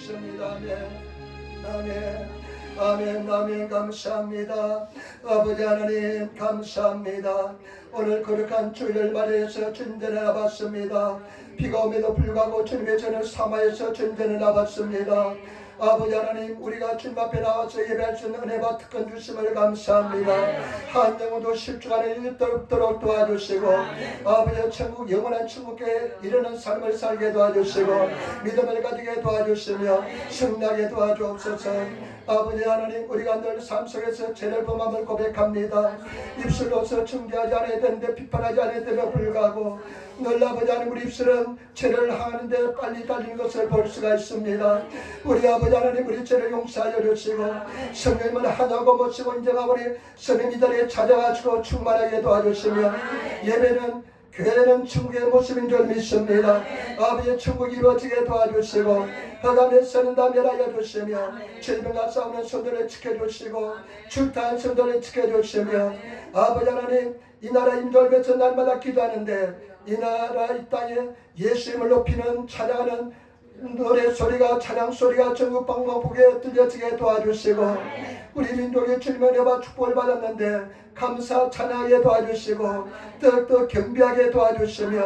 믿습니다. 아멘. 아멘. 아멘. 감사합니다. 아버지 하나님 감사합니다. 오늘 거룩한 주일을 맞이해서 전전을 나봤습니다. 비가 오면도 불구하고 주님의 전을 삼아에서 전전을 나봤습니다. 아버지 하나님, 우리가 주님 앞에 나와서 예배할 수 있는 은혜와 특권 주심을 감사합니다. 한 영혼도 실족하는 일 없도록 도와주시고, 아버지 천국 영원한 천국에 이르는 삶을 살게 도와주시고, 믿음을 가지게 도와주시며 승리하게 도와주옵소서. 아버지 하나님, 우리가 늘 삶 속에서 죄를 범함을 고백합니다. 입술로서 중재하지 않아야 되는데 비판하지 않아야 됨에 불구하고 늘 아버지 하나님, 우리 입술은 죄를 향하는데 빨리 달리는 것을 볼 수가 있습니다. 우리 아버지 하나님, 우리 죄를 용서하여 주시고 성령님을 하나고 모시고 인정하고 우리 성령 이 자리에 찾아가시고 충만하게 도와주시며, 예배는 교회는 천국의 모습인 줄 믿습니다. 아버지의 천국이 이루어지게 도와주시고 흑암에 서는 다 멸하여 주시며 질병과 싸우는 손들을 지켜주시고 출타한 손들을 지켜주시며, 아버지 하나님, 이 나라 임돌면서 날마다 기도하는데 이 나라 이 땅에 예수님을 높이는 찬양하는 노래 소리가, 찬양 소리가 전국 방방곡에 들려지게 도와주시고, 우리 민족의 주님의 은혜와 축복을 받았는데 감사 찬양하게 도와주시고 더욱더 경비하게 도와주시며,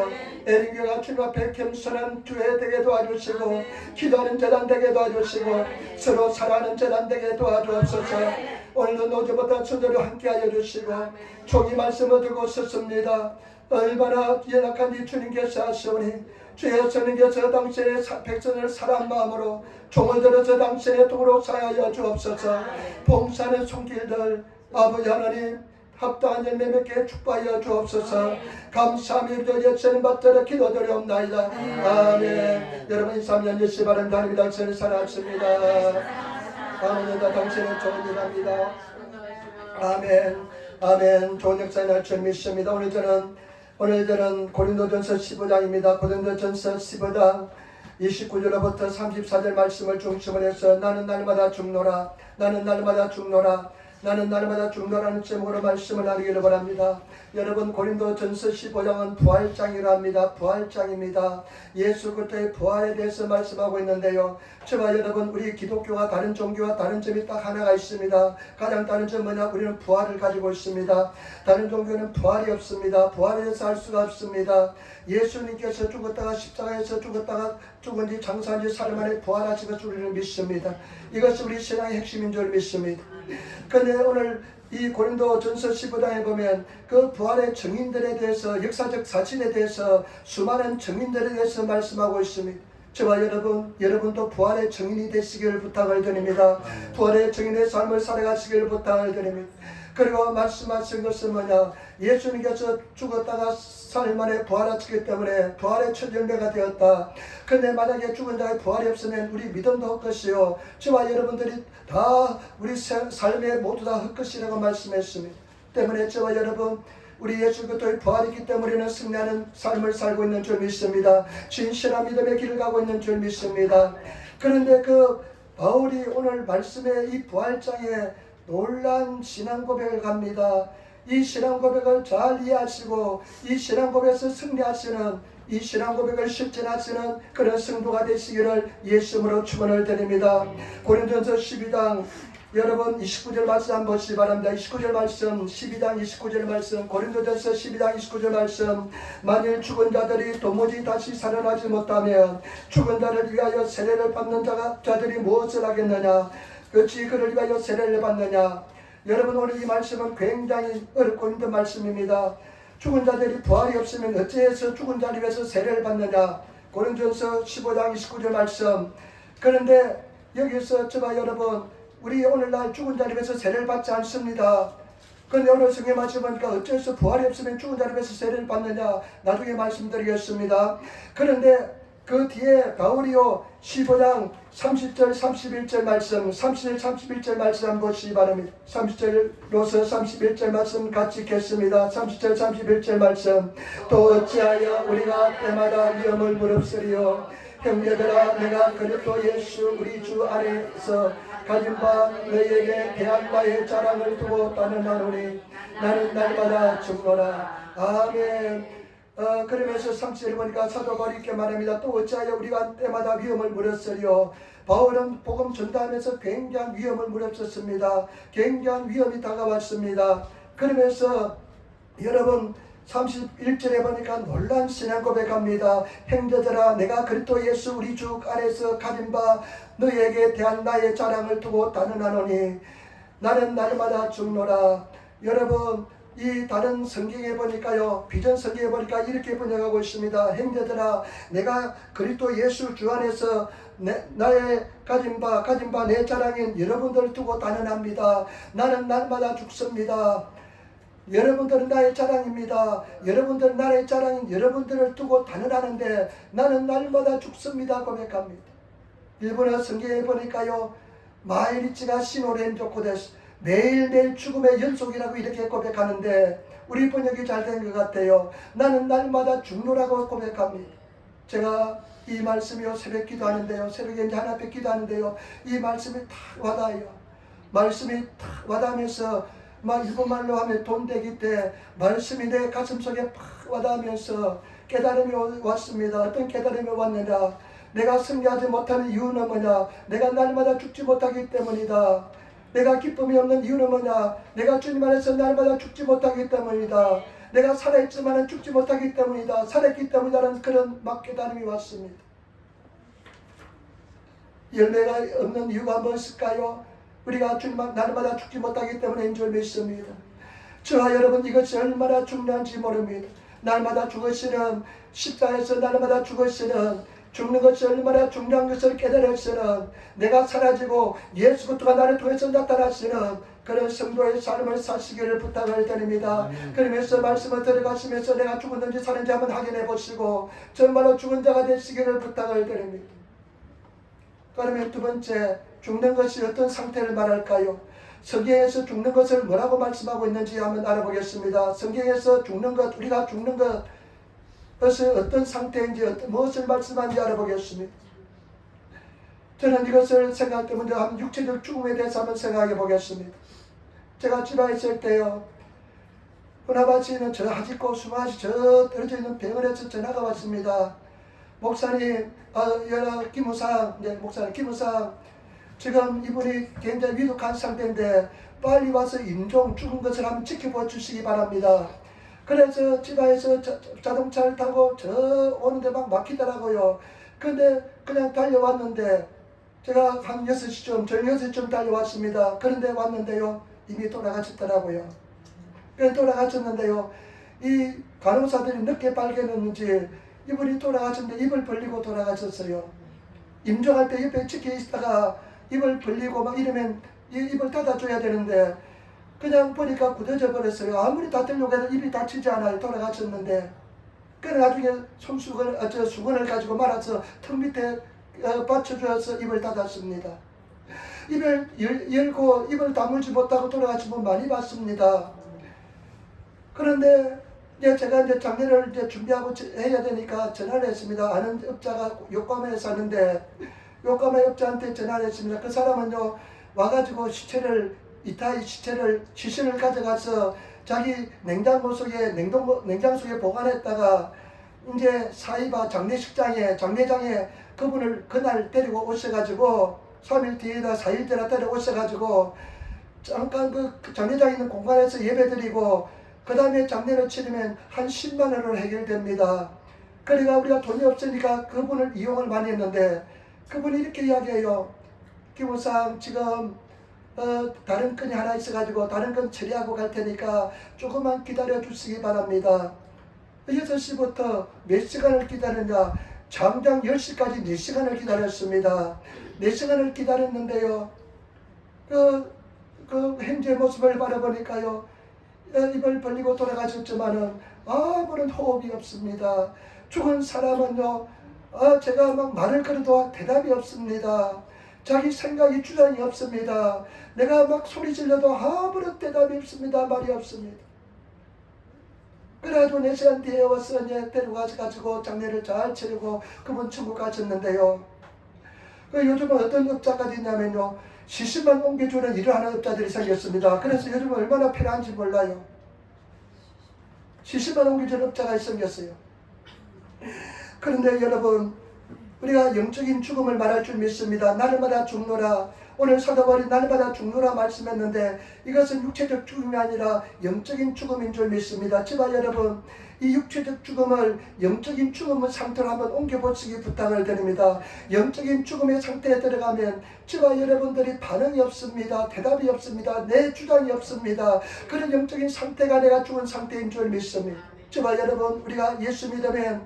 애린교가 주님 앞에 겸손한 교회 되게 도와주시고 기도하는 재단 되게 도와주시고 서로 사랑하는 재단 되게 도와주옵소서. 오늘도 노조보다 손으로 함께하여 주시고 종이 말씀을 들고 섰습니다. 얼마나 연약한지 주님께서 아시오니 주의 성령께서 당신의 백성을 사랑한 마음으로 종을 들어서 당신의 도로 사하여 주옵소서. 봉사하는 손길들 아버지 하나님 합당한 열매 맺게 축복하여 주옵소서. 감사합니다. 예수님 받들어 기도드리옵나이다. 아멘. 여러분 인사하며 앉으시기 바랍니다. 하나님 당신을 사랑하십니다. 아멘. 당신의 좋은 일 합니다. 아멘. 아멘. 좋은 역사의 날 줄 믿습니다. 오늘 저는 고린도전서 15장입니다. 고린도전서 15장 29절로부터 34절 말씀을 중심으로 해서 나는 날마다 죽노라, 나는 날마다 죽노라, 나는 날마다 죽노라는 제목으로 말씀을 나누기를 바랍니다. 여러분, 고린도전서 15장은 부활장이라 합니다. 부활장입니다. 예수 그리스도의 부활에 대해서 말씀하고 있는데요. 저와 여러분, 우리 기독교와 다른 종교와 다른 점이 딱 하나가 있습니다. 가장 다른 점은 뭐냐? 우리는 부활을 가지고 있습니다. 다른 종교는 부활이 없습니다. 부활에 대해서 알 수가 없습니다. 예수님께서 죽었다가 십자가에서 죽었다가 죽은 지 장사한 지 사흘 만에 부활하신 것을 우리는 믿습니다. 이것이 우리 신앙의 핵심인 줄 믿습니다. 그런데 오늘 이 고린도전서 15장에 보면 그 부활의 증인들에 대해서, 역사적 사실에 대해서 수많은 증인들에 대해서 말씀하고 있습니다. 저와 여러분도 부활의 증인이 되시기를 부탁을 드립니다. 부활의 증인의 삶을 살아가시기를 부탁을 드립니다. 그리고 말씀하신 것은 뭐냐? 예수님께서 죽었다가 사흘 만에 부활하시기 때문에 부활의 첫 열매가 되었다. 그런데 만약에 죽은 자의 부활이 없으면 우리 믿음도 헛것이요, 저와 여러분들이 다 우리 삶에 모두 다 헛것이라고 말씀했습니다. 때문에 저와 여러분, 우리 예수 그리스도의 부활이기 때문에 우리는 승리하는 삶을 살고 있는 줄 믿습니다. 진실한 믿음의 길을 가고 있는 줄 믿습니다. 그런데 그 바울이 오늘 말씀에 이 부활장에 놀란 신앙 고백을 갑니다. 이 신앙 고백을 잘 이해하시고 이 신앙 고백에서 승리하시는, 이 신앙 고백을 실천하시는 그런 성도가 되시기를 예수님으로 축원을 드립니다. 고린도전서 12장 여러분 29절 말씀 한번 보시기 바랍니다. 29절 말씀, 12장 29절 말씀, 고린도전서 12장 29절 말씀. 만일 죽은 자들이 도무지 다시 살아나지 못하면 죽은 자를 위하여 세례를 받는 자들이 무엇을 하겠느냐? 그렇지, 그를 위하여 세례를 받느냐? 여러분, 오늘 이 말씀은 굉장히 어렵고 힘든 말씀입니다. 죽은 자들이 부활이 없으면 어찌해서 죽은 자를 위해서 세례를 받느냐? 고린도전서 15장 29절 말씀. 그런데 여기서 저와 여러분, 우리 오늘날 죽은 자를 위해서 세례를 받지 않습니다. 그런데 오늘 성경 말씀 보니까 어째서 부활이 없으면 죽은 자를 위해서 세례를 받느냐? 나중에 말씀드리겠습니다. 그런데 그 뒤에 바울이요 15장 30절 31절 말씀, 30절 31절 말씀 한번 보시기 바랍니다. 30절로서 31절 말씀 같이 읽겠습니다. 30절 31절 말씀. 또 어찌하여 우리가 때마다 위험을 무릅쓰리요? 형제들아, 내가 그리스도 예수 우리 주 안에서 가진 바 너희에게 대한 바의 자랑을 두고 따르나노니 나는 날마다 죽노라. 아멘. 그러면서 30절 보니까 사도 바울이 이렇게 말합니다. 또 어찌하여 우리가 때마다 위험을 물었으리요. 바울은 복음 전달하면서 굉장한 위험을 물었었습니다. 굉장한 위험이 다가왔습니다. 그러면서 여러분 31절에 보니까 놀란 신앙 고백합니다. 형제들아 내가 그리스도 예수 우리 주 안에서 가진 바 너희에게 대한 나의 자랑을 두고 단언하노니 나는 날마다 죽노라. 여러분 이 다른 성경에 보니까요, 비전 성경에 보니까 이렇게 번역하고 있습니다. 형제들아 내가 그리스도 예수 주 안에서 나의 가진 바 내 자랑인 여러분들을 두고 단언합니다. 나는 날마다 죽습니다. 여러분들은 나의 자랑입니다. 여러분들은 나의 자랑인 여러분들을 두고 단언하는데 나는 날마다 죽습니다 고백합니다. 일본어 성경에 보니까요, 마이리치가 시노렌 조코데스, 매일매일 죽음의 연속이라고 이렇게 고백하는데 우리 번역이 잘 된 것 같아요. 나는 날마다 죽노라고 고백합니다. 제가 이 말씀이요 새벽 기도하는데요, 새벽에 이제 하나 뵙 기도하는데요, 이 말씀이 탁 와닿아요. 말씀이 탁 와닿으면서 막 일본말로 하면 돈되기 때 말씀이 내 가슴속에 팍 와닿으면서 깨달음이 왔습니다. 어떤 깨달음이 왔느냐, 내가 승리하지 못하는 이유는 뭐냐, 내가 날마다 죽지 못하기 때문이다. 내가 기쁨이 없는 이유는 뭐냐, 내가 주님 안에서 날마다 죽지 못하기 때문이다. 내가 살아있지만 죽지 못하기 때문이다. 살아있기 때문이라는 그런 막 깨달음이 왔습니다. 열매가 없는 이유가 무엇일까요? 우리가 주님 날마다 죽지 못하기 때문인 줄 믿습니다. 저와 여러분 이것이 얼마나 중요한지 모릅니다. 날마다 죽으시는, 십자가에서 날마다 죽으시는, 죽는 것이 얼마나 중요한 것을 깨달으시는, 내가 사라지고 예수 그리스도가 나를 통해서 나타나시는 그런 성도의 삶을 사시기를 부탁을 드립니다. 그러면서 말씀을 들어가시면서 내가 죽었는지 사는지 한번 확인해 보시고 정말로 죽은 자가 되시기를 부탁을 드립니다. 그러면 두 번째, 죽는 것이 어떤 상태를 말할까요? 성경에서 죽는 것을 뭐라고 말씀하고 있는지 한번 알아보겠습니다. 성경에서 죽는 것, 우리가 죽는 것이 어떤 상태인지, 무엇을 말씀하는지 알아보겠습니다. 저는 이것을 생각할 때 먼저 한번 육체적 죽음에 대해서 한번 생각해 보겠습니다. 제가 집에 있을 때요, 후나바치는 저 하직고 수마시 저 떨어져 있는 병원에서 전화가 왔습니다. 목사님, 김우상, 목사님 김우상, 지금 이분이 굉장히 위독한 상태인데 빨리 와서 임종 죽은 것을 한번 지켜봐 주시기 바랍니다. 그래서 집안에서 자동차를 타고 저 오는데 막 막히더라고요. 근데 그냥 달려왔는데 제가 한 6시쯤, 저녁 6시쯤 달려왔습니다. 그런데 왔는데요, 이미 돌아가셨더라고요. 그래서 돌아가셨는데요, 이 간호사들이 늦게 발견했는지 이분이 돌아가셨는데 입을 벌리고 돌아가셨어요. 임종할 때 옆에 찍혀 있다가 입을 벌리고 막 이러면 입을 닫아줘야 되는데 그냥 보니까 굳어져 버렸어요. 아무리 닫으려고 해도 입이 닫히지 않아요. 돌아가셨는데. 그래 나중에 수건을 가지고 말아서 턱 밑에 받쳐줘서 입을 닫았습니다. 입을 열고 입을 다물지 못하고 돌아가신 분 많이 봤습니다. 그런데 제가 이제 장례를 이제 준비하고 해야 되니까 전화를 했습니다. 아는 업자가 요코하마에 사는데 요코하마 업자한테 전화를 했습니다. 그 사람은요 와가지고 이타이 시신을 가져가서 자기 냉장고 속에 냉장 속에 보관했다가 이제 사이바 장례장에 그분을 그날 데리고 오셔가지고 3일 뒤에다 4일 뒤에다 데려오셔가지고 잠깐 그 장례장에 있는 공간에서 예배드리고 그 다음에 장례를 치르면 한 10만 원으로 해결됩니다. 그러니까 우리가 돈이 없으니까 그분을 이용을 많이 했는데 그분이 이렇게 이야기해요. 김우상 지금 다른 건이 하나 있어가지고 다른 건 처리하고 갈 테니까 조금만 기다려 주시기 바랍니다. 6시부터 몇 시간을 기다렸냐, 장장 10시까지 4시간을 기다렸습니다. 4시간을 기다렸는데요, 그 현재 모습을 바라보니까요, 입을 벌리고 돌아가셨지만은 아무런 호흡이 없습니다. 죽은 사람은요, 제가 막 말을 걸어도 대답이 없습니다. 자기 생각이 주장이 없습니다. 내가 막 소리 질러도 아무런 대답이 없습니다. 말이 없습니다. 그래가지고 4시간 뒤에 와서 이제 데려가가지고 장례를 잘 치르고 그분 천국 가셨는데요. 요즘은 어떤 업자까지 있냐면요, 시신만 옮겨주는 일을 하는 업자들이 생겼습니다. 그래서 요즘은 얼마나 편한지 몰라요. 시신만 옮겨주는 업자가 생겼어요. 그런데 여러분, 우리가 영적인 죽음을 말할 줄 믿습니다. 날마다 죽노라. 오늘 사도 바울이 날마다 죽노라 말씀했는데 이것은 육체적 죽음이 아니라 영적인 죽음인 줄 믿습니다. 제발 여러분, 이 육체적 죽음을 영적인 죽음의 상태로 한번 옮겨보시기 부탁을 드립니다. 영적인 죽음의 상태에 들어가면 제발 여러분들이 반응이 없습니다. 대답이 없습니다. 내 주장이 없습니다. 그런 영적인 상태가 내가 죽은 상태인 줄 믿습니다. 제발 여러분, 우리가 예수 믿으면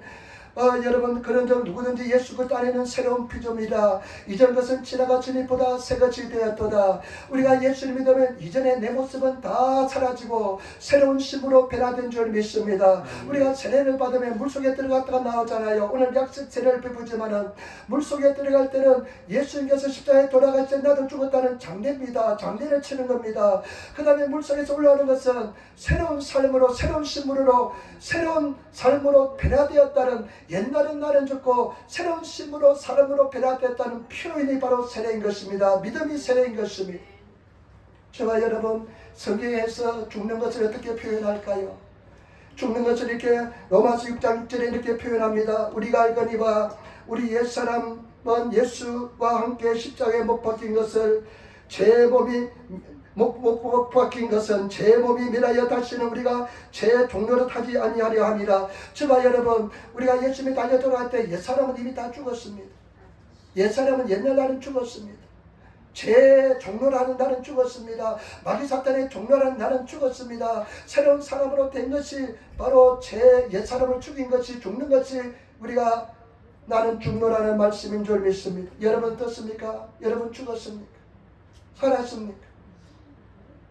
여러분, 그런 점 누구든지 예수 그리스도 안에는 새로운 피조물이라. 이전 것은 지나갔으니 보다 새것이 되었도다. 우리가 예수를 믿으면 이전의 내 모습은 다 사라지고 새로운 신부로 변화된 줄 믿습니다. 우리가 세례를 받으면 물속에 들어갔다가 나오잖아요. 오늘 약속 세례를 베푸지만은 물속에 들어갈 때는 예수님께서 십자가에 돌아갈 때 나도 죽었다는 장례입니다. 장례를 치는 겁니다. 그 다음에 물속에서 올라오는 것은 새로운 삶으로, 새로운 신부로, 새로운 삶으로 변화되었다는, 옛날은 나는 죽고 새로운 신부로 사람으로 변화됐다는 표현이 바로 세례인 것입니다. 믿음이 세례인 것입니다. 저와 여러분, 성경에서 죽는 것을 어떻게 표현할까요? 죽는 것을 이렇게 로마서 6장 6절에 이렇게 표현합니다. 우리가 알거니와 우리 옛사람은 예수와 함께 십자가에 못 박힌 것을 제 몸이 못 박힌 것은 제 몸이 미라여 다시는 우리가 제 종로를 타지 아니하려 함이라. 저와 여러분, 우리가 예수님이 달려 돌아갈 때 옛사람은 이미 다 죽었습니다. 옛사람은 옛날 날은 죽었습니다. 제 종로라는 날은 죽었습니다. 마귀 사탄의 종로라는 날은 죽었습니다. 새로운 사람으로 된 것이 바로 제 옛사람을 죽인 것이, 죽는 것이 우리가 나는 죽노라는 말씀인 줄 믿습니다. 여러분 어떻습니까? 여러분 죽었습니까? 살았습니까?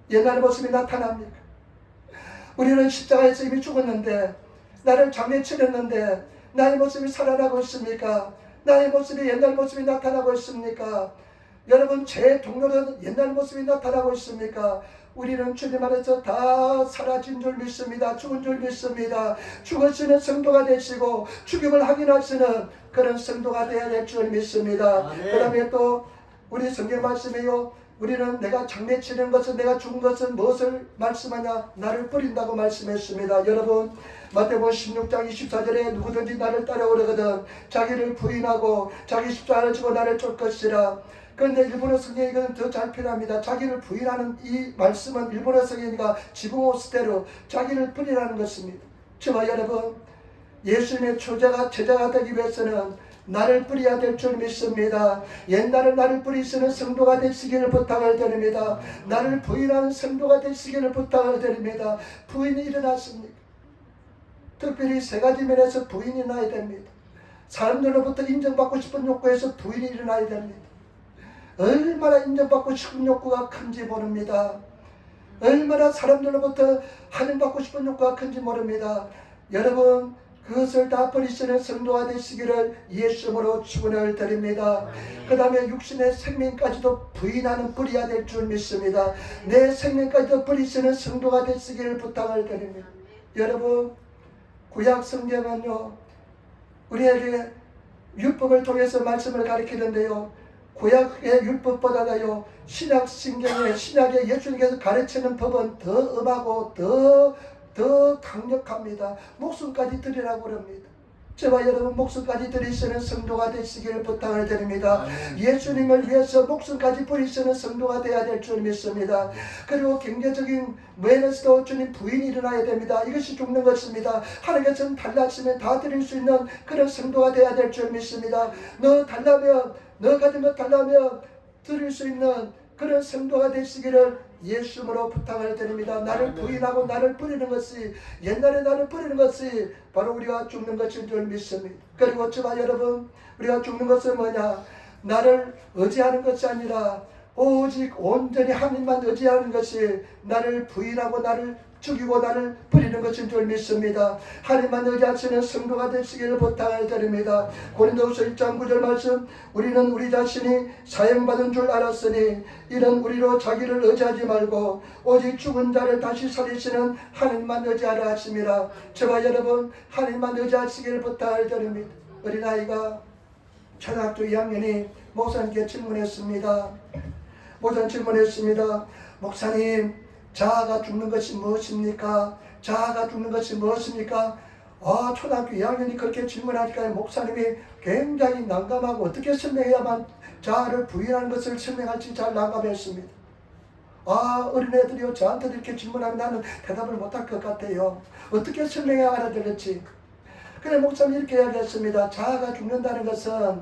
옛날 모습이 나타납니까? 우리는 십자가에서 이미 죽었는데, 나를 장례치렀는데 나의 모습이 살아나고 있습니까? 나의 모습이 옛날 모습이 나타나고 있습니까? 여러분, 제 동료는 옛날 모습이 나타나고 있습니까? 우리는 주님 안에서 다 사라진 줄 믿습니다. 죽은 줄 믿습니다. 죽으시는 성도가 되시고 죽임을 확인하시는 그런 성도가 되어야 될 줄 믿습니다. 그 다음에 또 우리 성경 말씀에요, 우리는 내가 장례치는 것은, 내가 죽은 것은 무엇을 말씀하냐? 나를 뿌린다고 말씀했습니다. 여러분, 마태복음 16장 24절에 누구든지 나를 따라오려거든 자기를 부인하고 자기 십자가를 지고 나를 쫓을 것이라. 그런데 일본어 성경에 이건 더 잘 표현합니다. 자기를 부인하는 이 말씀은 일본어 성경이니까 지붕오스테로 자기를 뿌리라는 것입니다. 저와 여러분, 예수님의 제자가 되기 위해서는 나를 뿌려야 될 줄 믿습니다. 옛날에 나를 뿌리시는 성도가 되시기를 부탁을 드립니다. 나를 부인하는 성도가 되시기를 부탁을 드립니다. 부인이 일어났습니까? 특별히 세 가지 면에서 부인이 나야 됩니다. 사람들로부터 인정받고 싶은 욕구에서 부인이 일어나야 됩니다. 얼마나 인정받고 싶은 욕구가 큰지 모릅니다. 얼마나 사람들로부터 환영받고 싶은 욕구가 큰지 모릅니다. 여러분, 그것을 다 버리시는 성도가 되시기를 예수님으로 축원을 드립니다. 그 다음에 육신의 생명까지도 부인하는 뿌려야 될 줄 믿습니다. 내 생명까지도 버리시는 성도가 되시기를 부탁을 드립니다. 여러분, 구약 성경은요, 우리에게 율법을 통해서 말씀을 가르치는데요, 구약의 율법보다요 신약 성경의, 신약의 예수님께서 가르치는 법은 더 엄하고 더 강력합니다. 목숨까지 드리라고 그럽니다. 저와 여러분, 목숨까지 드리시는 성도가 되시기를 부탁을 드립니다. 예수님을 위해서 목숨까지 버리시는 성도가 되어야 될 줄 믿습니다. 그리고 경제적인 면에서도 주님 부인이 일어나야 됩니다. 이것이 죽는 것입니다. 하나님께서는 달라시면 다 드릴 수 있는 그런 성도가 되어야 될 줄 믿습니다. 너 가진 것 달라면 드릴 수 있는 그런 성도가 되시기를 예수님으로 부탁을 드립니다. 나를 부인하고 나를 버리는 것이, 옛날에 나를 버리는 것이 바로 우리가 죽는 것인 줄 믿습니다. 그리고 저와 여러분, 우리가 죽는 것은 뭐냐? 나를 의지하는 것이 아니라 오직 온전히 하나님만 의지하는 것이, 나를 부인하고 나를 죽이고 나를 버리는 것인 줄 믿습니다. 하나님만 의지하시는 성도가 되시기를 부탁을 드립니다. 고린도후서 1장 9절 말씀, 우리는 우리 자신이 사형받은 줄 알았으니 이런 우리로 자기를 의지하지 말고 오직 죽은 자를 다시 살리시는 하나님만 의지하라 하심이라. 저와 여러분, 하나님만 의지하시기를 부탁을 드립니다. 어린아이가 초등학교 2학년이 목사님께 질문했습니다. 목사님, 자아가 죽는 것이 무엇입니까? 자아가 죽는 것이 무엇입니까? 초등학교 2학년이 그렇게 질문하니까 목사님이 굉장히 난감하고 어떻게 설명해야만 자아를 부인하는 것을 설명할지 잘 난감했습니다. 어린애들이요, 저한테 이렇게 질문하면 나는 대답을 못할 것 같아요. 어떻게 설명해야 알아들을지. 그래, 목사님이 이렇게 이야기했습니다. 자아가 죽는다는 것은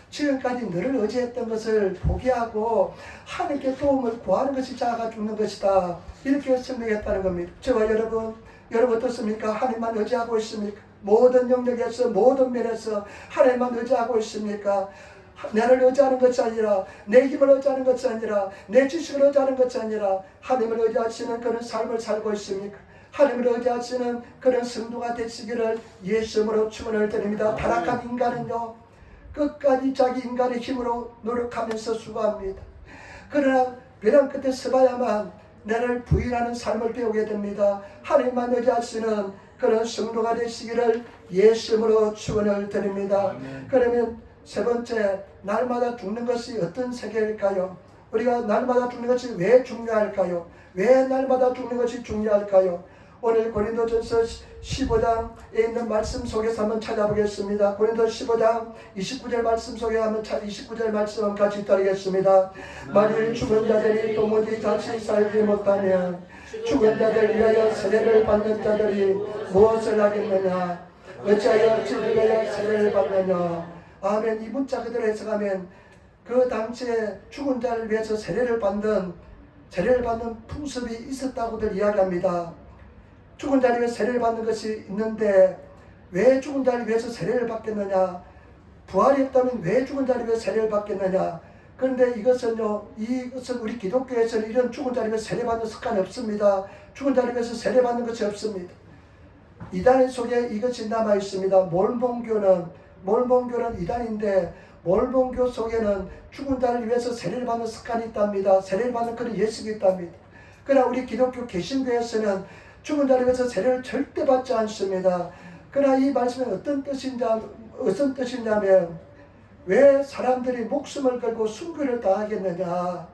지금까지 너를 의지했던 것을 포기하고 하나님께 도움을 구하는 것이 자아가 죽는 것이다. 이렇게 설명했다는 겁니다. 저와 여러분 어떻습니까? 하나님만 의지하고 있습니까? 모든 영역에서 모든 면에서 하나님만 의지하고 있습니까? 나를 의지하는 것이 아니라, 내 힘을 의지하는 것이 아니라, 내 지식을 의지하는 것이 아니라 하나님을 의지하시는 그런 삶을 살고 있습니까? 하나님을 의지하시는 그런 성도가 되시기를 예수님으로 축원을 드립니다. 타락한 인간은요, 끝까지 자기 인간의 힘으로 노력하면서 수고합니다. 그러나 벼랑 끝에 서봐야만 나를 부인하는 삶을 배우게 됩니다. 하나님만 의지하시는 그런 성도가 되시기를 예수님으로 축원을 드립니다. 그러면 세 번째, 날마다 죽는 것이 어떤 세계일까요? 우리가 날마다 죽는 것이 왜 중요할까요? 왜 날마다 죽는 것이 중요할까요? 오늘 고린도전서 15장에 있는 말씀 속에서 한번 찾아보겠습니다. 고린도 15장 29절 말씀 속에 한번 29절 말씀 같이 따르겠습니다. 만일 죽은 자들이 도무지 다시 살지 못하면 죽은 자들 위하여 세례를 받는 자들이 무엇을 하겠느냐? 어찌하여 저를 위하여 세례를 받느냐? 아멘. 이 문자 그대로 해석하면 그 당시에 죽은 자를 위해서 세례를 받는 풍습이 있었다고들 이야기합니다. 죽은 자를 위해 세례를 받는 것이 있는데 왜 죽은 자를 위해서 세례를 받겠느냐? 부활이 없다면 왜 죽은 자를 위해 세례를 받겠느냐? 그런데 이것은 우리 기독교에서는 이런 죽은 자를 위해 세례받는 습관이 없습니다. 죽은 자를 위해서 세례받는 것이 없습니다. 이단 속에 이것이 남아 있습니다. 몰몬교는 이단인데 몰몬교 속에는 죽은 자를 위해서 세례를 받는 습관이 있답니다. 세례를 받는 그런 예식이 있답니다. 그러나 우리 기독교 개신교에서는 죽은 자를 위해서 세례를 절대 받지 않습니다. 그러나 이 말씀은 어떤 뜻이냐면 왜 사람들이 목숨을 걸고 순교를 당하겠느냐?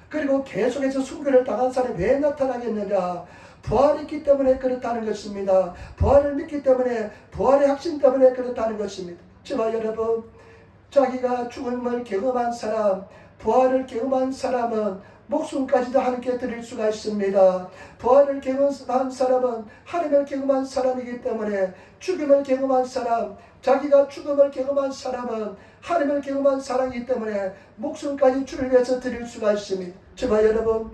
그리고 계속해서 순교를 당한 사람이 왜 나타나겠느냐? 부활이 있기 때문에 그렇다는 것입니다. 부활을 믿기 때문에, 부활의 확신 때문에 그렇다는 것입니다. 저와 여러분, 자기가 죽음을 경험한 사람, 부활을 경험한 사람은 목숨까지도 하나님께 드릴 수가 있습니다. 부활을 경험한 사람은 하나님을 경험한 사람이기 때문에 죽음을 경험한 사람, 자기가 죽음을 경험한 사람은 하나님을 경험한 사람이기 때문에 목숨까지 주를 위해서 드릴 수가 있습니다. 저와 여러분,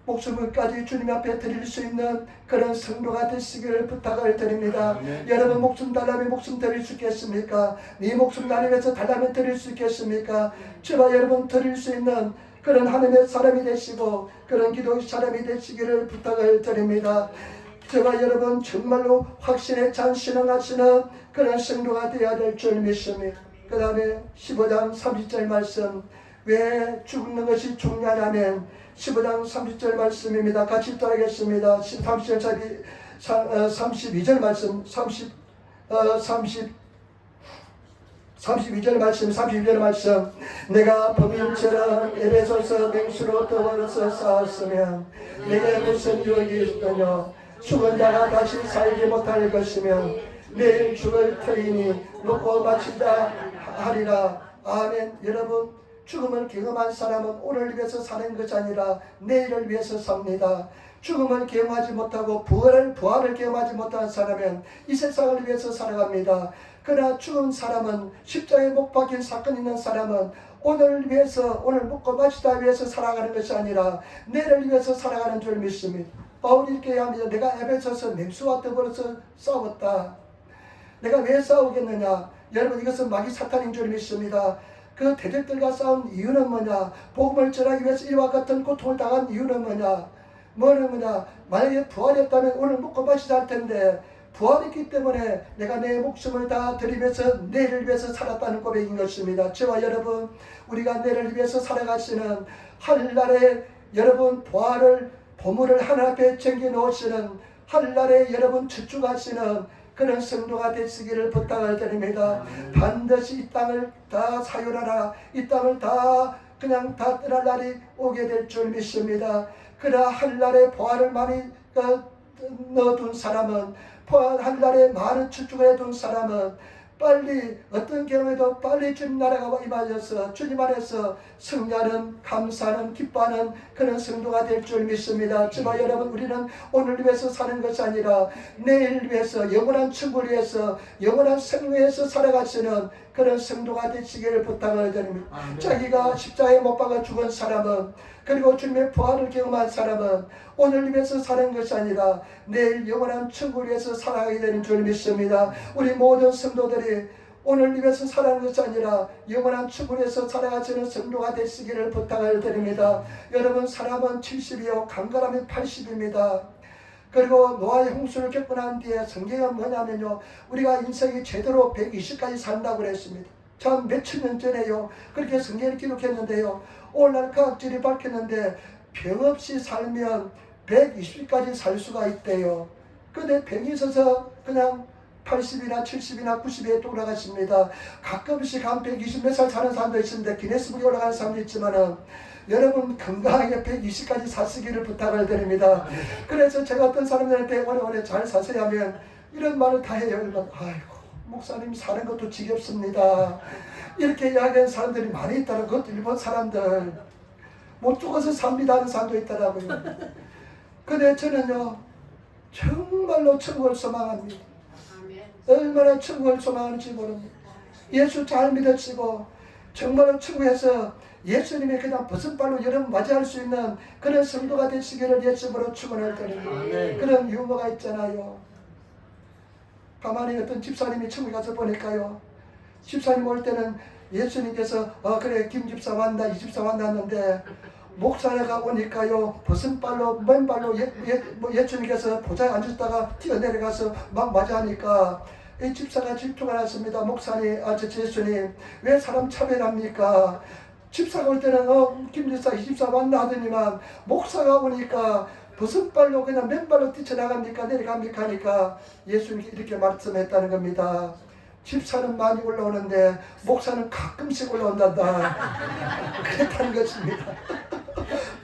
목숨을까지 주님 앞에 드릴 수 있는 그런 성도가 되시기를 부탁을 드립니다. 여러분 목숨 달라면 목숨 드릴 수 있겠습니까? 네 목숨 나를 위해서 달라면 드릴 수 있겠습니까? 저와 여러분 드릴 수 있는 그런 하나님의 사람이 되시고 그런 기도의 사람이 되시기를 부탁을 드립니다. 저와 여러분 정말로 확신에 찬 신앙하시는 그런 성도가 되어야 될 줄 믿습니다. 그 다음에 15장 30절 말씀, 왜 죽는 것이 중요하냐면 15장 30절 말씀입니다. 같이 따르겠습니다. 32절 말씀, 32절 말씀, 내가 범인처럼 에베소서 맹수로 더불어서 쌓았으면 내게 무슨 유익이 있더냐? 죽은 자가 다시 살지 못할 것이며 내일 죽을 터이니 놓고 마치다 하리라. 아멘. 여러분, 죽음을 경험한 사람은 오늘을 위해서 사는 것이 아니라 내일을 위해서 삽니다. 죽음을 경험하지 못하고 부활을 경험하지 못한 사람은 이 세상을 위해서 살아갑니다. 그러나 죽은 사람은, 십자가에 못 박힌 사건이 있는 사람은 오늘을 위해서, 오늘 먹고 마시다 위해서 살아가는 것이 아니라 내일을 위해서 살아가는 줄 믿습니다. 바울이 이렇게 합니다. 내가 에베소서 맹수와 더불어서 싸웠다. 내가 왜 싸우겠느냐? 여러분, 이것은 마귀 사탄인 줄 믿습니다. 그 대적들과 싸운 이유는 뭐냐? 복음을 전하기 위해서 이와 같은 고통을 당한 이유는 뭐냐? 만약에 부활이 없다면 오늘 먹고 마시자 할 텐데 부활했기 때문에 내가 내 목숨을 다 드리면서 내일을 위해서 살았다는 고백인 것입니다. 저와 여러분, 우리가 내일을 위해서 살아가시는 하늘나라에 여러분 보물을 하늘 앞에 챙겨 놓으시는 하늘나라에 여러분 저축하시는 그런 성도가 되시기를 부탁을 드립니다. 반드시 이 땅을 다 사유하라. 이 땅을 다 떠날 날이 오게 될 줄 믿습니다. 그러나 하늘나라의 보화를 많이 넣어둔 사람은, 하늘나라에 많은 축축을 해둔 사람은 빨리 어떤 경우에도 빨리 주님 나라가 임하여서 주님 안에서 승리하는, 감사하는, 기뻐하는 그런 성도가 될 줄 믿습니다. 저와 여러분, 우리는 오늘 위해서 사는 것이 아니라 내일 위해서, 영원한 천국을 위해서, 영원한 생명을 위해서 살아가시는 그런 성도가 되시기를 부탁을 드립니다. 자기가 십자가에 못 박아 죽은 사람은, 그리고 주님의 부활을 경험한 사람은 오늘 위해서 사는 것이 아니라 내일 영원한 천국을 위해서 살아가게 되는 줄 믿습니다. 우리 모든 성도들이 오늘 위해서 살아가는 것이 아니라 영원한 천국을 위해서 살아가시는 성도가 되시기를 부탁을 드립니다. 여러분, 사람은 70이요 강건하면 80입니다. 그리고 노아의 홍수를 겪고 난 뒤에 성경은 뭐냐면요, 우리가 인생이 제대로 120까지 산다고 그랬습니다. 참 몇천 년 전에요 그렇게 성경을 기록했는데요, 오늘날 과학적이 밝혔는데 병 없이 살면 120까지 살 수가 있대요. 근데 병이 있어서 그냥 80이나 70이나 90에 돌아가십니다. 가끔씩 한 120 몇 살 사는 사람도 있습니다. 기네스북에 올라가는 사람도 있지만은 여러분 건강하게 120까지 사시기를 부탁을 드립니다. 그래서 제가 어떤 사람들한테 오래오래 잘 사세요 하면 이런 말을 다 해요. 아이고 목사님 사는 것도 지겹습니다. 이렇게 이야기하는 사람들이 많이 있더라고요. 그것도 일본 사람들. 못 죽어서 삽니다 하는 사람도 있더라고요. 근데 저는요 정말로 천국을 소망합니다. 얼마나 천국을 소망하는지 모릅니다. 예수 잘 믿으시고 정말로 천국에서 예수님의 그냥 벗은발로 여러분 맞이할 수 있는 그런 성도가 되시기를 예수님으로 축원을 드립니다. 그런 유머가 있잖아요. 가만히 어떤 집사님이 천국에 가서 보니까요, 집사님 올 때는 예수님께서 그래 김 집사 왔나 이 집사 왔나 했는데 목사가 오니까요 벗은발로 맨발로 예수님께서 보좌에 앉았다가 뛰어내려가서 막 맞이하니까 이 집사가 질투가 났습니다. 목사님, 예수님 왜 사람 차별합니까? 집사가 올 때는 김 집사 이 집사 왔나 하더니만 목사가 오니까 벗은발로 그냥 맨발로 뛰쳐나갑니까 내려갑니까 하니까 예수님이 이렇게 말씀했다는 겁니다. 집사는 많이 올라오는데 목사는 가끔씩 올라온단다. 그랬다는 것입니다.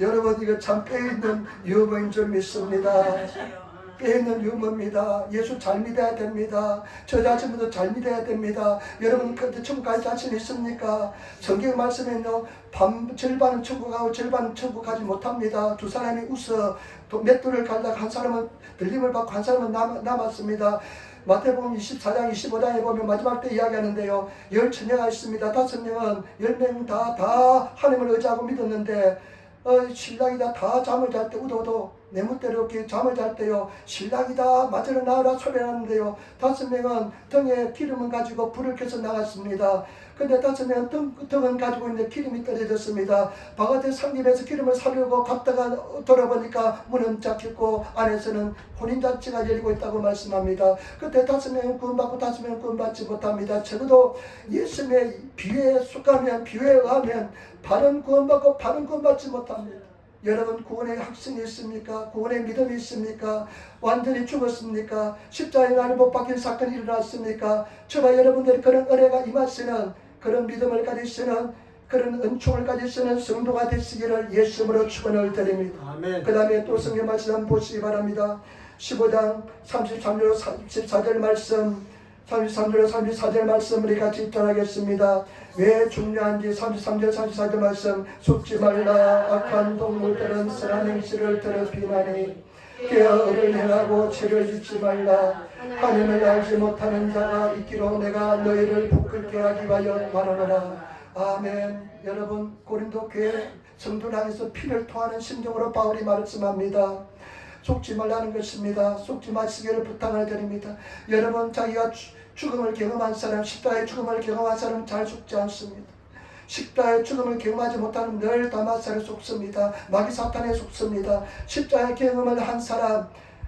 여러분, 이거 참 빼있는 유머인 줄 믿습니다. 빼있는 유머입니다. 예수 잘 믿어야 됩니다. 저 자신도 잘 믿어야 됩니다. 여러분, 그때 천국 갈 자신 있습니까? 성경 말씀에는요, 절반은 천국 가고 절반은 천국 가지 못합니다. 두 사람이 웃어 맷돌을 갈다가 한 사람은 들림을 받고 한 사람은 남았습니다. 마태복음 24장 25장에 보면 마지막 때 이야기하는데요, 10처녀가 있습니다. 5명은 10명 다 하나님을 의지하고 믿었는데 신랑이다 다 잠을 잘 때 우도도 내 멋대로 이렇게 잠을 잘 때요, 신랑이다 맞으러 나오라 소리를 하는데요, 5명은 등에 기름을 가지고 불을 켜서 나갔습니다. 근데 5명은 등은 가지고 있는데 기름이 떨어졌습니다. 바깥에 상집에서 기름을 사려고 갔다가 돌아보니까 문은 잠겼고 안에서는 혼인잔치가 열리고 있다고 말씀합니다. 그때 5명은 구원받고 5명은 구원받지 못합니다. 적어도 예수님의 비유에 속하면, 비유에 의하면 반은 구원받고 반은 구원받지 못합니다. 여러분, 구원의 확신이 있습니까? 구원의 믿음이 있습니까? 완전히 죽었습니까? 십자가에 날을 못 박힌 사건이 일어났습니까? 저와 여러분들이 그런 은혜가 임하시는, 그런 믿음을 가지시는, 그런 은총을 가지시는 성도가 되시기를 예수님으로 축원을 드립니다. 그 다음에 또 성경 말씀 한번 보시기 바랍니다. 15장 33절 34절 말씀, 33절 34절 말씀 우리 같이 입장하겠습니다. 왜 중요한지 33절 34절 말씀, 속지 말라. 악한 동물들은 선한 행실을 더럽히나니 깨어를 행하고 죄를 짓지 말라. 하나님을 알지 못하는 자가 있기로 내가 너희를 부끄럽게 하기 위하여 말하노라. 아멘. 여러분, 고린도 교회 성도를 향해서 피를 토하는 심정으로 바울이 말씀합니다. 속지 말라는 것입니다. 속지 마시기를 부탁을 드립니다. 여러분, 자기가 죽음을 경험한 사람, 십자가의 죽음을 경험한 사람은 잘 속지 않습니다. 십자가의 죽음을 경험하지 못하는 늘 다마살에 속습니다. 마귀 사탄에 속습니다. 십자가의 경험을 한 사람,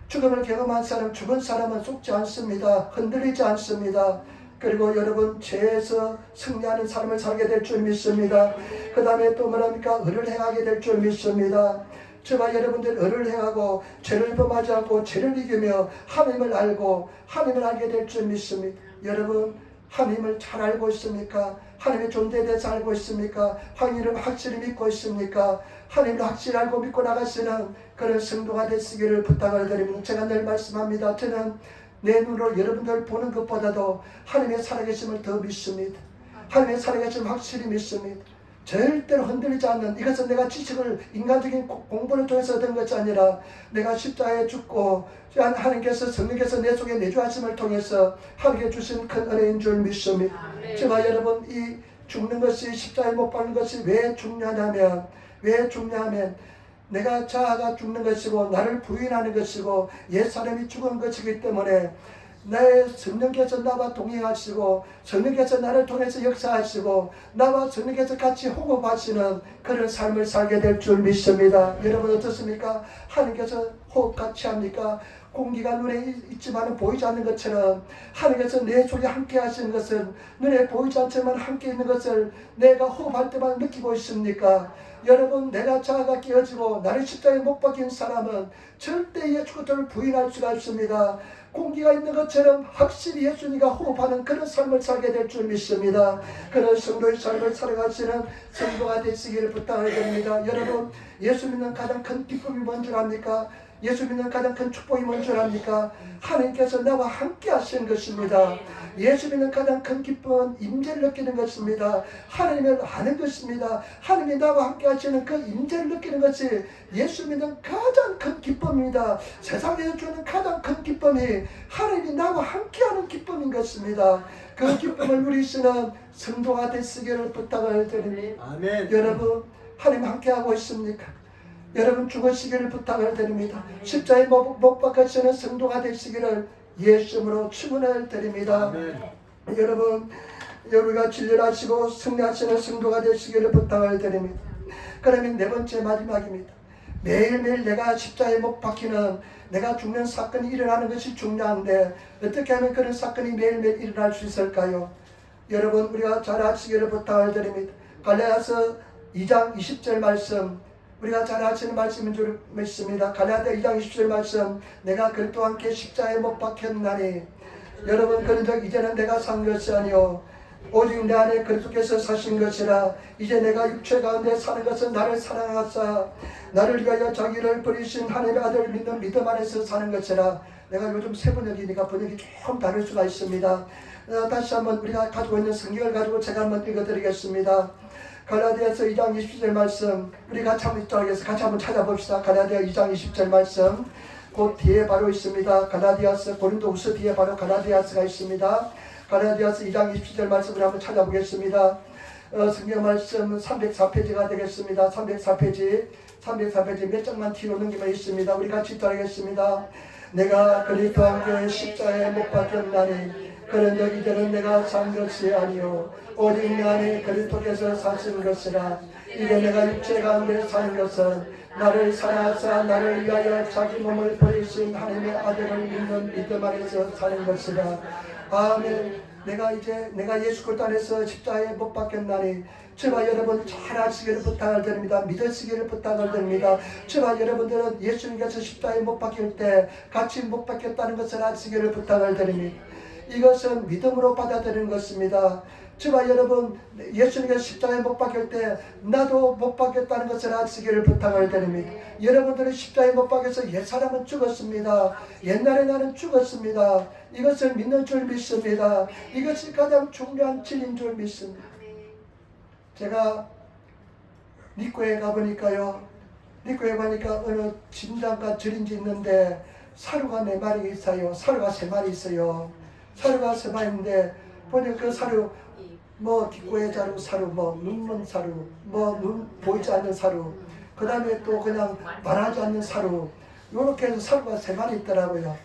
죽음을 경험한 사람, 죽은 사람은 속지 않습니다. 흔들리지 않습니다. 그리고 여러분, 죄에서 승리하는 삶을 살게 될 줄 믿습니다. 그 다음에 또 뭐랍니까? 의를 행하게 될 줄 믿습니다. 저와 여러분들 의를 행하고 죄를 범하지 않고 죄를 이기며 하나님을 알고 하나님을 알게 될 줄 믿습니다. 여러분, 하나님을 잘 알고 있습니까? 하나님의 존재에 대해서 알고 있습니까? 하나님을 확실히 믿고 있습니까? 하나님을 확실히 알고 믿고 나가시는 그런 성도가 되시기를 부탁을 드립니다. 제가 늘 말씀합니다. 저는 내 눈으로 여러분들 보는 것보다도 하나님의 살아계심을 더 믿습니다. 하나님의 살아계심을 확실히 믿습니다. 절대로 흔들리지 않는, 이것은 내가 지식을 인간적인 공부를 통해서 얻은 것이 아니라 내가 십자가에 죽고 하나님께서 성령께서 내 속에 내주하심을 통해서 하나님께 주신 큰 은혜인 줄 믿습니다. 제가 여러분 이 죽는 것이, 십자가에 못 박는 것이 왜 중요하냐면 내가 자아가 죽는 것이고 나를 부인하는 것이고 옛사람이 죽은 것이기 때문에 나의 성령께서 나와 동행하시고 성령께서 나를 통해서 역사하시고 나와 성령께서 같이 호흡하시는 그런 삶을 살게 될 줄 믿습니다. 여러분 어떻습니까? 하나님께서 호흡 같이 합니까? 공기가 눈에 있지만 보이지 않는 것처럼 하나님께서 내 속에 함께 하시는 것은 눈에 보이지 않지만 함께 있는 것을 내가 호흡할 때만 느끼고 있습니까? 여러분, 내가 자아가 깨어지고 나를 십자가에 못 박힌 사람은 절대 예수 그리스도를 부인할 수가 없습니다. 공기가 있는 것처럼 확실히 예수님과 호흡하는 그런 삶을 살게 될 줄 믿습니다. 그런 성도의 삶을 살아가시는 성도가 되시기를 부탁을 드립니다. 여러분, 예수 믿는 가장 큰 기쁨이 뭔 줄 압니까? 예수 믿는 가장 큰 축복이 뭔 줄 압니까? 하나님께서 나와 함께 하시는 것입니다. 예수 믿는 가장 큰 기쁨은 임재를 느끼는 것입니다. 하나님을 아는 것입니다. 하나님이 나와 함께 하시는 그 임재를 느끼는 것이 예수 믿는 가장 큰 기쁨입니다. 세상에서 주는 가장 큰 기쁨이 하나님이 나와 함께하는 기쁨인 것입니다. 그 기쁨을 누리시는 성도가 되시기를 부탁을 드립니다. 아멘. 여러분, 하나님 함께하고 있습니까? 여러분 죽으시기를 부탁을 드립니다. 십자가에 못 박히시는 성도가 되시기를 예수님으로 축원을 드립니다. 아멘. 여러분, 우리가 진료하시고 승리하시는 성도가 되시기를 부탁을 드립니다. 그러면 네 번째 마지막입니다. 매일매일 내가 십자가에 못 박히는, 내가 죽는 사건이 일어나는 것이 중요한데 어떻게 하면 그런 사건이 매일매일 일어날 수 있을까요? 여러분, 우리가 잘 아시기를 부탁을 드립니다. 갈라디아서 2장 20절 말씀, 우리가 잘 아시는 말씀인 줄 믿습니다. 갈라디아 2장 20절 말씀, 내가 그리스도와 함께 십자가에 못 박혔나니 여러분, 그런즉 이제는 내가 산 것이 아니요 오직 내 안에 그리스도께서 사신 것이라. 이제 내가 육체 가운데 사는 것은 나를 사랑하사 나를 위하여 자기를 버리신 하나님의 아들을 믿는 믿음 안에서 사는 것이라. 내가 요즘 새 번역이니까 번역이 조금 다를 수가 있습니다. 다시 한번 우리가 가지고 있는 성경을 가지고 제가 한번 읽어드리겠습니다. 갈라디아서 2장 20절 말씀, 우리 같이 한번 찾아봅시다. 갈라디아 2장 20절 말씀, 그 뒤에 바로 있습니다. 갈라디아서, 고린도후서 뒤에 바로 갈라디아서가 있습니다. 갈라디아서 2장 20절 말씀을 한번 찾아보겠습니다. 성경 말씀 304페이지가 되겠습니다. 304페이지 몇 장만 뒤로 넘기면 있습니다. 우리 같이 따르겠습니다. 내가 그리스도와 함께 십자가에 못 박혔나니 그런즉 이제는 내가 산 것이 아니요 오직 내 안에 그리스도께서 사신 것이라. 이제 내가 육체 가운데 사는 것은 나를 사랑하사 나를 위하여 자기 몸을 버리신 하나님의 아들을 믿는 믿음 안에서 사는 것이라. 아멘. 내가 예수 그리스도 안에서 십자가에 못 박혔나니 제발 여러분 잘 아시기를 부탁을 드립니다. 믿으시기를 부탁을 드립니다. 제발 여러분들은 예수님께서 십자가에 못 박힐 때 같이 못 박혔다는 것을 아시기를 부탁을 드립니다. 이것은 믿음으로 받아들이는 것입니다. 제발 여러분, 예수님께서 십자가에 못 박힐 때 나도 못 박혔다는 것을 아시기를 부탁을 드립니다. 여러분들은 십자가에 못 박혀서 옛사람은 죽었습니다. 옛날에 나는 죽었습니다. 이것을 믿는 줄 믿습니다. 이것이 가장 중요한 진리인 줄 믿습니다. 제가 니코에 가보니까요, 니코에 가니까 어느 진장과 절인지 있는데 사료가 4마리 있어요. 사료가 3마리 있어요. 사료가 3마리인데 보니 그 사료 뭐 뒷고의 자루 사료, 뭐 눈먼 사료, 뭐 눈 보이지 않는 사료, 그 다음에 또 그냥 말하지 않는 사료, 이렇게 해서 사료가 3마리 있더라고요.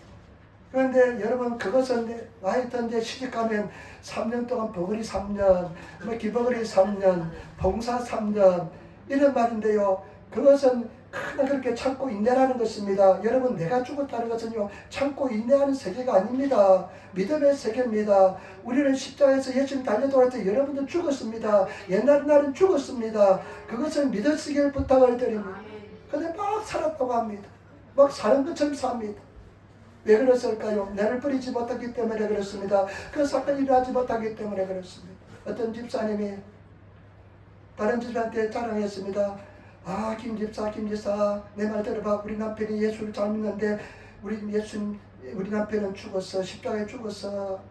그런데 여러분, 그것은 하여튼 이제 시집가면 3년 동안 버거리 3년, 뭐 기버거리 3년, 봉사 3년 이런 말인데요. 그것은 크나 그렇게 참고 인내라는 것입니다. 여러분, 내가 죽었다는 것은요, 참고 인내하는 세계가 아닙니다. 믿음의 세계입니다. 우리는 십자가에서 예수님 달려돌아올 때 여러분도 죽었습니다. 옛날 날은 죽었습니다. 그것을 믿으시길 부탁을 드립니다. 근데 막 살았다고 합니다. 막 사는 것처럼 삽니다. 왜 그랬을까요? 나를 버리지 못하기 때문에 그렇습니다. 그 사건이 일어나지 못하기 때문에 그렇습니다. 어떤 집사님이 다른 집사한테 자랑했습니다. 아, 김 집사 내 말 들어봐. 우리 남편이 예수를 잘 믿는데 우리 남편은 죽었어. 십자가에 죽었어.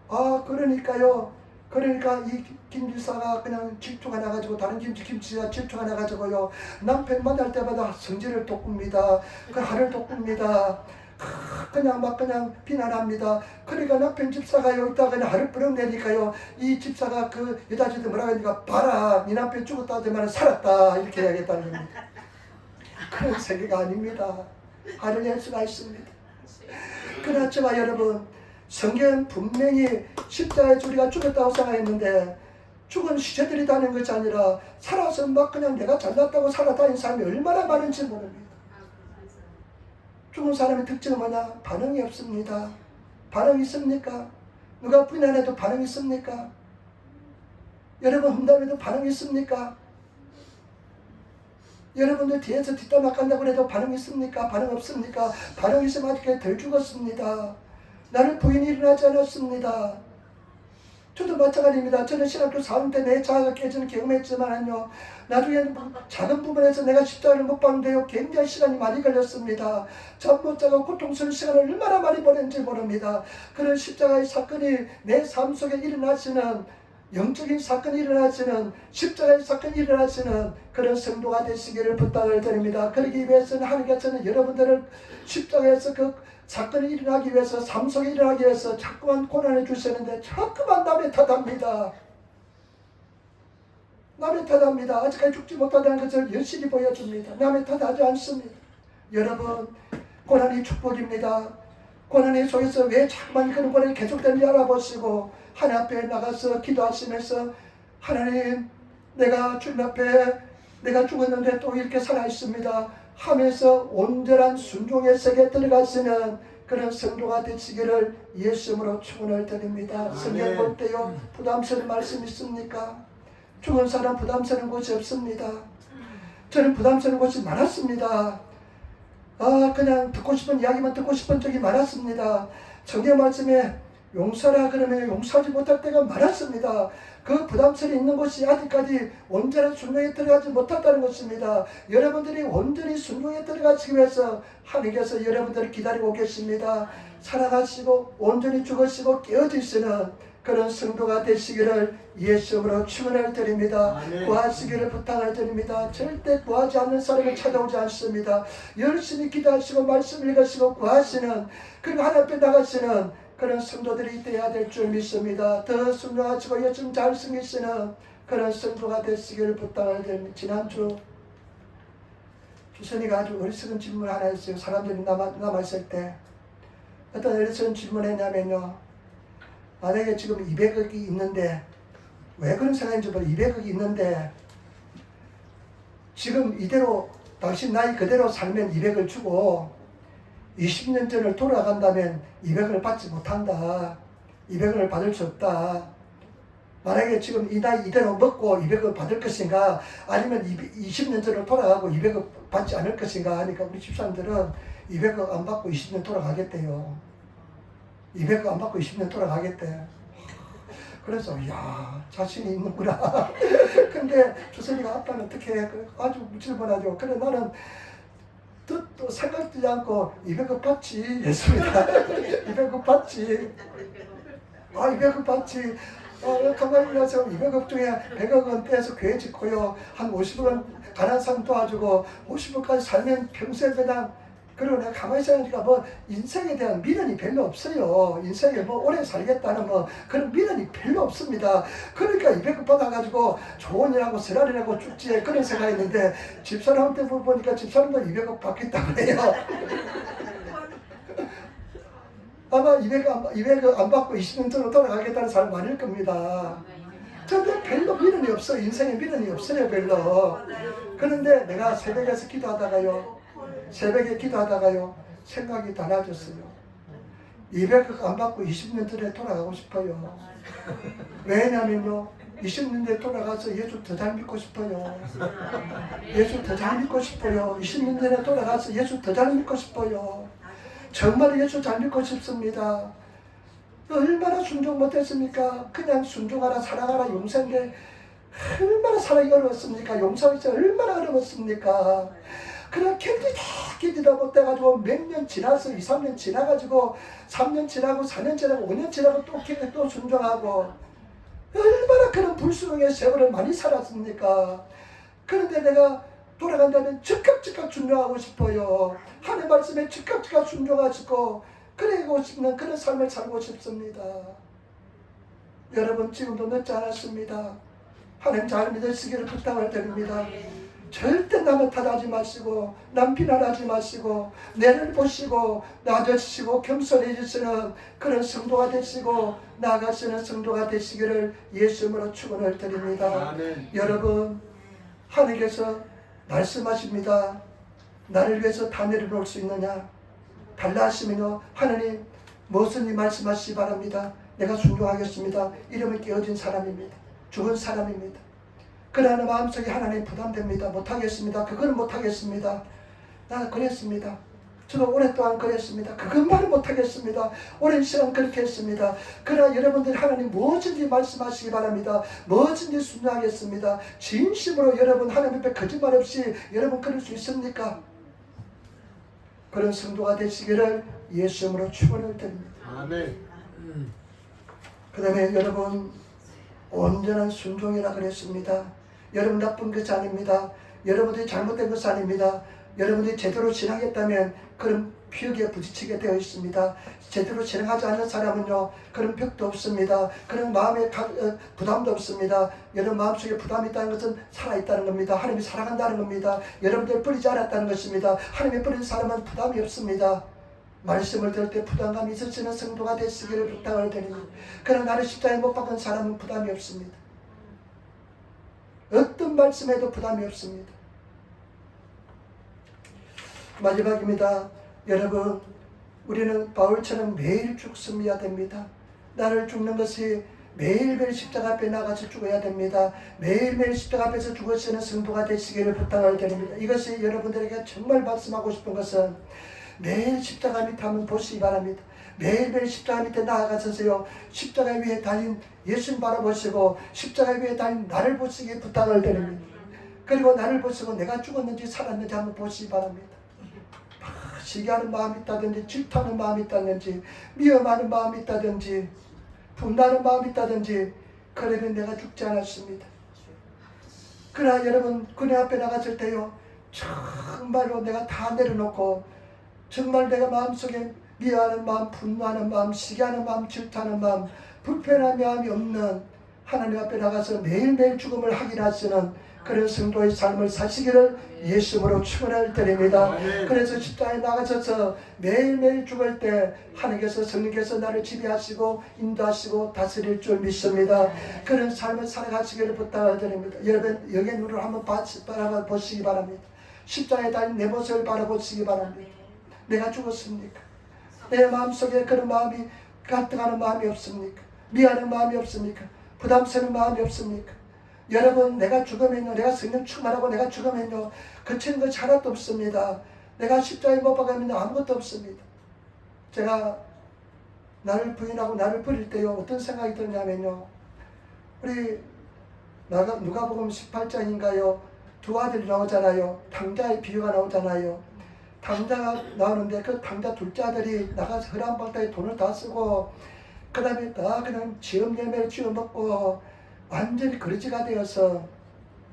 아, 그러니까 이 김집사가 그냥 질투가 나가지고 다른 김집사가 질투가 나가지고요, 남편 만날 때마다 성질을 돋굽니다. 그 하를 돋굽니다. 그냥 비난합니다. 그러니까 남편 집사가 여기다가 그냥 하를 뿌려내니까요, 이 집사가 그 여자친구 뭐라고 하니까, 봐라, 네 남편 죽었다 하더만 살았다, 이렇게 해야겠다는 겁니다. 그런 세계가 아닙니다. 화를 낼 수가 있습니다. 그렇지만 여러분, 성경은 분명히 십자가에 우리가 죽었다고 생각했는데, 죽은 시체들이라는 것이 아니라 살아서 막 그냥 내가 잘났다고 살아다니는 사람이 얼마나 많은지 모릅니다. 죽은 사람의 특징은 뭐냐? 반응이 없습니다. 반응이 있습니까? 누가 비난해도 반응이 있습니까? 여러분 험담해도 반응이 있습니까? 여러분들 뒤에서 뒷담화 간다고 해도 반응이 있습니까? 반응 없습니까? 반응이 있으면 아직 덜 죽었습니다. 나는 부인이 일어나지 않았습니다. 저도 마찬가지입니다. 저는 신학교 4년 때 내 자아가 깨지는 경험했지만요, 나중에 작은 부분에서 내가 십자가를 못 봤는데요, 굉장히 시간이 많이 걸렸습니다. 잠 못 자고 고통스러운 시간을 얼마나 많이 보냈는지 모릅니다. 그런 십자가의 사건이 내 삶 속에 일어나시는, 영적인 사건이 일어나시는, 십자가의 사건이 일어나시는 그런 성도가 되시기를 부탁을 드립니다. 그러기 위해서는 하나님께서는 여러분들을 십자가에서 그 사건이 일어나기 위해서, 삶 속에 일어나기 위해서 자꾸만 고난을 주시는데 자꾸만 남의 탓합니다. 남의 탓합니다. 아직까지 죽지 못하다는 것을 열심히 보여줍니다. 남의 탓하지 않습니다. 여러분, 고난이 축복입니다. 고난의 속에서 왜 자꾸만 그런 고난이 계속되는지 알아보시고 하나님 앞에 나가서 기도하시면서, 하나님, 내가 주님 앞에 내가 죽었는데 또 이렇게 살아있습니다 하면서 온전한 순종의 세계에 들어가시는 그런 성도가 되시기를 예수님으로 축원을 드립니다. 성경 볼 때요, 부담스러운 말씀 있습니까? 죽은 사람 부담스러운 곳이 없습니다. 저는 부담스러운 곳이 많았습니다. 그냥 듣고 싶은 이야기만 듣고 싶은 적이 많았습니다. 성경 말씀에 용서라 그러면 용서하지 못할 때가 많았습니다. 그 부담스러워 있는 것이 아직까지 온전한 순종에 들어가지 못했다는 것입니다. 여러분들이 온전히 순종에 들어가시기 위해서 하나님께서 여러분들을 기다리고 계십니다. 살아가시고 온전히 죽으시고 깨어지시는 그런 성도가 되시기를 예수님으로 축원을 드립니다. 구하시기를 부탁을 드립니다. 절대 구하지 않는 사람을 찾아오지 않습니다. 열심히 기도하시고 말씀 읽으시고 구하시는, 그리고 하나님 앞에 나가시는 그런 성도들이 되어야 될 줄 믿습니다. 더 순종하시고 요즘 잘 섬기시는 그런 성도가 되시기를 부탁을 드립니다. 지난주 주선이가 아주 어리석은 질문을 하나 했어요. 사람들이 남아있을 때 어떤 어리석은 질문을 했냐면요, 만약에 지금 200억이 있는데, 왜 그런 생각인지 모르 200억이 있는데 지금 이대로 당신 나이 그대로 살면 200을 주고 20년 전을 돌아간다면 200을 받지 못한다. 200을 받을 수 없다. 만약에 지금 이 나이 이대로 먹고 200을 받을 것인가, 아니면 20년 전으로 돌아가고 200을 받지 않을 것인가 하니까 우리 집사람들은 200억 안 받고 20년 돌아가겠대요. 200억 안 받고 20년 돌아가겠대. 그래서 이야, 자신이 있는구나. 근데 주선이가 아빠는 어떻게 아주 질문하죠. 그래 나는 또 생각지 않고 200억 받지 했습니다. 200억 받지. 200억 받지. 가만히 나서 200억 중에 100억은 떼서 교회 짓고요, 한 50억은 가난한 사람 도와주고 50억까지 살면 평생 그냥, 그리고 내가 가만히 생각하니까 인생에 대한 미련이 별로 없어요. 인생에 오래 살겠다는 그런 미련이 별로 없습니다. 그러니까 200억 받아가지고 좋은 일하고 쓰라리라고 죽지, 그런 생각했는데 집사람한테 보니까 집사람도 200억 받겠다고 해요. 아마 200억 안 받고 20년 전으로 돌아가겠다는 사람 많을 겁니다. 저는 별로 미련이 없어요. 인생에 미련이 없어요, 별로. 그런데 내가 새벽에 기도하다가요 생각이 달라졌어요. 200억 안 받고 20년 전에 돌아가고 싶어요. 왜냐면요, 20년 전에 돌아가서 예수 더 잘 믿고 싶어요. 예수 더 잘 믿고 싶어요. 20년 전에 돌아가서 예수 더 잘 믿고 싶어요. 정말 예수 잘 믿고 싶습니다. 얼마나 순종 못했습니까? 그냥 순종하라 사랑하라 용서인데 얼마나 사랑이 어려웠습니까? 용서하기 얼마나 어려웠습니까? 그런 견디다 못해가지고 몇 년 지나서 2, 3년 지나가지고 3년 지나고 4년 지나고 5년 지나고 또 순종하고 얼마나 그런 불순응의 세월을 많이 살았습니까? 그런데 내가 돌아간다면 즉각 순종하고 싶어요. 하나님 말씀에 즉각 순종하시고 그러고 싶는 그런 삶을 살고 싶습니다. 여러분 지금도 늦지 않았습니다. 하나님 잘 믿으시기를 부탁을 드립니다. 절대 남을 탓하지 마시고 남 비난하지 마시고 내를 보시고 낮아지시고 겸손해지시는 그런 성도가 되시고 나아가시는 성도가 되시기를 예수님으로 축원을 드립니다. 아멘. 여러분 하나님께서 말씀하십니다. 나를 위해서 다 내려놓을 수 있느냐? 달라 하시면요 하나님 무엇을 말씀하시기 바랍니다. 내가 순종하겠습니다. 이름을 깨어진 사람입니다. 죽은 사람입니다. 그러나 마음속에 하나님 부담됩니다. 못하겠습니다. 그건 못하겠습니다. 나는 그랬습니다. 저도 오랫동안 그랬습니다. 그것만은 못하겠습니다. 오랜 시간 그렇게 했습니다. 그러나 여러분들 하나님 무엇인지 말씀하시기 바랍니다. 무엇인지 순종하겠습니다. 진심으로 여러분 하나님 앞에 거짓말 없이 여러분 그럴 수 있습니까? 그런 성도가 되시기를 예수 이름으로 축원을 드립니다. 아멘. 그 다음에 여러분 온전한 순종이라 그랬습니다. 여러분 나쁜 것이 아닙니다. 여러분들이 잘못된 것이 아닙니다. 여러분들이 제대로 진행했다면 그런 벽에 부딪히게 되어 있습니다. 제대로 진행하지 않는 사람은요 그런 벽도 없습니다. 그런 마음의 부담도 없습니다. 여러분 마음속에 부담이 있다는 것은 살아있다는 겁니다. 하나님이 사랑한다는 겁니다. 여러분들 버리지 않았다는 것입니다. 하나님이 버린 사람은 부담이 없습니다. 말씀을 들을 때 부담감이 있으시는 성도가 되시기를 부탁을 드립니다. 그러나 나를 십자가에 못 박은 사람은 부담이 없습니다. 어떤 말씀에도 부담이 없습니다. 마지막입니다. 여러분 우리는 바울처럼 매일 죽습니다 됩니다. 나를 죽는 것이 매일매일 십자가 앞에 나가서 죽어야 됩니다. 매일매일 십자가 앞에서 죽으시는 성도가 되시기를 부탁을 드립니다. 이것이 여러분들에게 정말 말씀하고 싶은 것은 매일 십자가 밑에 한번 보시기 바랍니다. 매일매일 십자가 밑에 나아가서요 십자가 위에 달린 예수님 바라보시고 십자가 위에 달린 나를 보시기 부탁을 드립니다. 그리고 나를 보시고 내가 죽었는지 살았는지 한번 보시기 바랍니다. 시기하는 마음이 있다든지 질투하는 마음이 있다든지 미움하는 마음이 있다든지 분노하는 마음이 있다든지 그러면 내가 죽지 않았습니다. 그러나 여러분 그네 앞에 나갔을 때요 정말로 내가 다 내려놓고 정말 내가 마음속에 미워하는 마음, 분노하는 마음, 시기하는 마음, 질투하는 마음, 불편한 마음이 없는 하나님 앞에 나가서 매일매일 죽음을 확인하시는 그런 성도의 삶을 사시기를 예수님으로 축원을 드립니다. 그래서 십자가에 나가셔서 매일매일 죽을 때 하나님께서 성령께서 나를 지배하시고 인도하시고 다스릴 줄 믿습니다. 그런 삶을 살아가시기를 부탁을 드립니다. 여러분 영의 눈을 한번 바라보시기 바랍니다. 십자가에 달린 내 모습을 바라보시기 바랍니다. 내가 죽었습니까? 내 마음속에 그런 마음이 가득하는 마음이 없습니까? 미안한 마음이 없습니까? 부담스러운 마음이 없습니까? 여러분 내가 죽으면요 내가 성령 충만하고 내가 죽으면요 거치는 것이 하나도 없습니다. 내가 십자가에 못 박으면 아무것도 없습니다. 제가 나를 부인하고 나를 버릴 때요 어떤 생각이 드냐면요 우리 누가복음 18장인가요 두 아들이 나오잖아요. 당자의 비유가 나오잖아요. 당자가 나오는데 그 당자 둘째 아들이 나가서 허랑방탕에 돈을 다 쓰고 그 다음에 다 그냥 지엄예매를 쥐어먹고 완전히 거지가 되어서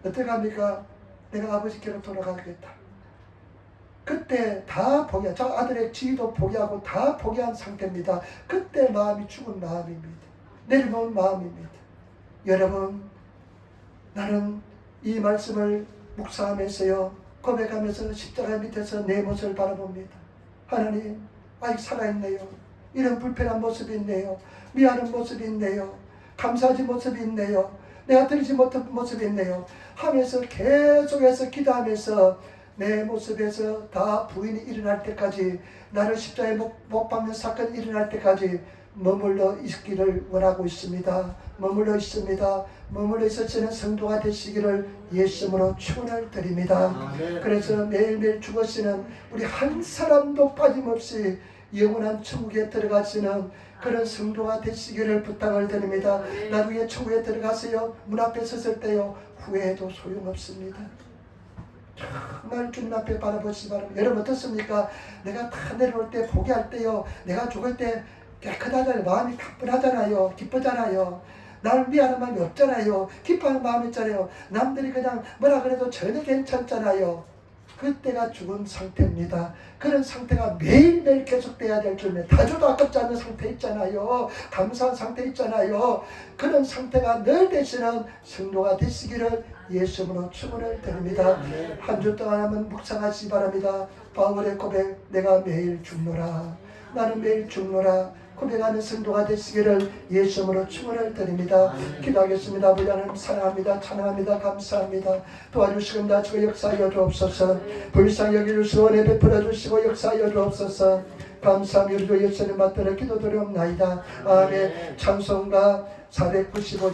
어떻게 합니까? 내가 아버지께로 돌아가겠다. 그때 다 포기한 저 아들의 지위도 포기하고 다 포기한 상태입니다. 그때 마음이 죽은 마음입니다. 내려놓은 마음입니다. 여러분 나는 이 말씀을 묵상하면서요 고백하면서 십자가 밑에서 내 모습을 바라봅니다. 하나님 아직 살아있네요. 이런 불편한 모습이 있네요. 미안한 모습이 있네요. 감사하지 모습이 있네요. 내가 드리지 못한 모습이 있네요. 하면서 계속해서 기도하면서 내 모습에서 다 부인이 일어날 때까지 나를 십자가에 못 박는 사건이 일어날 때까지 머물러 있기를 원하고 있습니다. 머물러 있습니다. 머물러 있으시는 성도가 되시기를 예수님으로 축원을 드립니다. 그래서 매일매일 죽으시는 우리 한 사람도 빠짐없이 영원한 천국에 들어가시는 그런 성도가 되시기를 부탁을 드립니다. 나중에 천국에 들어가세요. 문 앞에 섰을 때요, 후회해도 소용없습니다. 정말 주님 앞에 바라보시기 바랍니다. 여러분 어떻습니까? 내가 다 내려올 때, 포기할 때요, 내가 죽을 때 깨끗하잖아요. 마음이 가뿐하잖아요. 기쁘잖아요. 나를 미안한 마음이 없잖아요. 기뻐하는 마음이 있잖아요. 남들이 그냥 뭐라 그래도 전혀 괜찮잖아요. 그때가 죽은 상태입니다. 그런 상태가 매일매일 계속돼야 될 줄에 다 줘도 아깝지 않은 상태 있잖아요. 감사한 상태 있잖아요. 그런 상태가 늘 되시는 성도가 되시기를 예수님으로 축원을 드립니다. 한 주 동안 한번 묵상하시기 바랍니다. 바울의 고백, 내가 매일 죽노라. 나는 매일 죽노라. 고백하는 성도가 되시기를 예수님으로 축원을 드립니다. 기도하겠습니다. 아버지 하나님 사랑합니다. 찬양합니다. 감사합니다. 도와주시고 나주고 역사하여 주옵소서. 불쌍히 여겨주시고 은혜 베풀어 주시고 역사하여 주옵소서. 감사합니다. 예수님 받들어 기도드리옵나이다. 아멘. 찬송가 495